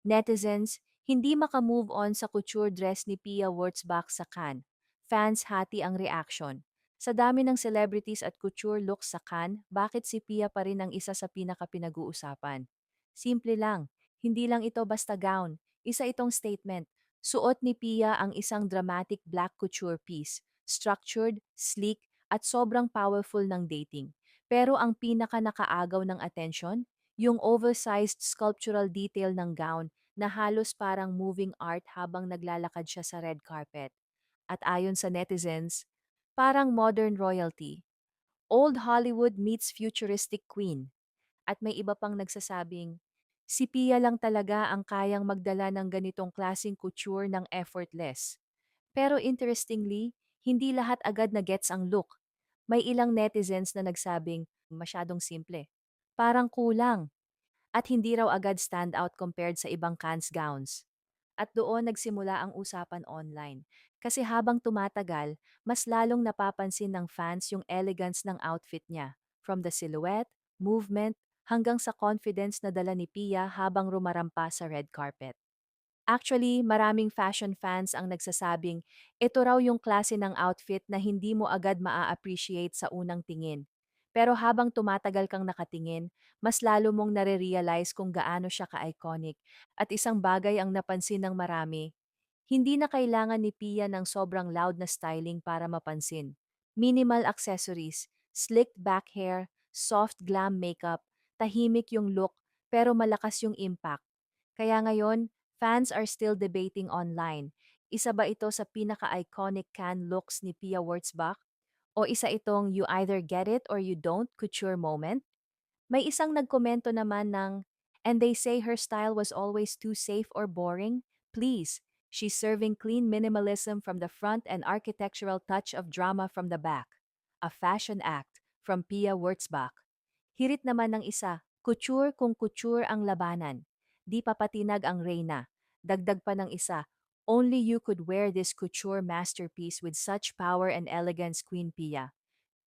Netizens, hindi makamove on sa couture dress ni Pia Wurtzbach sa Cannes. Fans hati ang reaction. Sa dami ng celebrities at couture looks sa Cannes, bakit si Pia pa rin ang isa sa pinaka-pinag-uusapan? Simple lang, hindi lang ito basta gown. Isa itong statement. Suot ni Pia ang isang dramatic black couture piece, structured, sleek, at sobrang powerful ng dating. Pero ang pinaka-nakaagaw ng atensyon, yung oversized sculptural detail ng gown na halos parang moving art habang naglalakad siya sa red carpet. At ayon sa netizens, parang modern royalty. Old Hollywood meets futuristic queen. At may iba pang nagsasabing, si Pia lang talaga ang kayang magdala ng ganitong klaseng couture ng effortless. Pero interestingly, hindi lahat agad na gets ang look. May ilang netizens na nagsabing masyadong simple. Parang kulang at hindi raw agad stand out compared sa ibang Cannes gowns. At doon nagsimula ang usapan online. Kasi habang tumatagal, mas lalong napapansin ng fans yung elegance ng outfit niya. From the silhouette, movement, hanggang sa confidence na dala ni Pia habang rumarampa sa red carpet. Actually, maraming fashion fans ang nagsasabing ito raw yung klase ng outfit na hindi mo agad maa-appreciate sa unang tingin. Pero habang tumatagal kang nakatingin, mas lalo mong nare-realize kung gaano siya ka-iconic. At isang bagay ang napansin ng marami, hindi na kailangan ni Pia ng sobrang loud na styling para mapansin. Minimal accessories, slicked back hair, soft glam makeup, tahimik yung look pero malakas yung impact. Kaya ngayon, fans are still debating online. Isa ba ito sa pinaka-iconic can looks ni Pia Wurtzbach? O isa itong you either get it or you don't couture moment? May isang nagkomento naman ng, and they say her style was always too safe or boring? Please, she's serving clean minimalism from the front and architectural touch of drama from the back. A fashion act from Pia Wurtzbach. Hirit naman ng isa, couture kung couture ang labanan. Di papatinag ang reyna. Dagdag pa ng isa, only you could wear this couture masterpiece with such power and elegance, Queen Pia.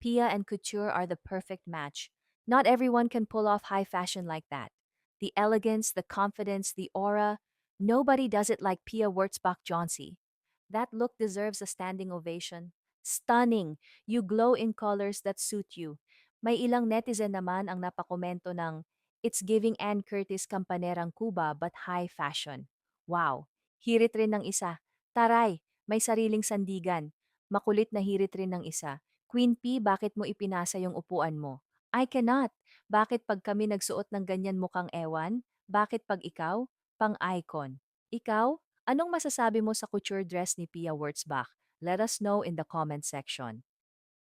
Pia and couture are the perfect match. Not everyone can pull off high fashion like that. The elegance, the confidence, the aura, nobody does it like Pia Wurtzbach Johnsy. That look deserves a standing ovation. Stunning! You glow in colors that suit you. May ilang netizen naman ang napakomento ng, it's giving Ann Curtis Campanerang Cuba but high fashion. Wow! Hirit rin ng isa. Taray! May sariling sandigan. Makulit na hirit rin ng isa. Queen P, bakit mo ipinasa yung upuan mo? I cannot. Bakit pag kami nagsuot ng ganyan mukhang ewan? Bakit pag ikaw? Pang-icon. Ikaw? Anong masasabi mo sa couture dress ni Pia Wurtzbach? Let us know in the comment section.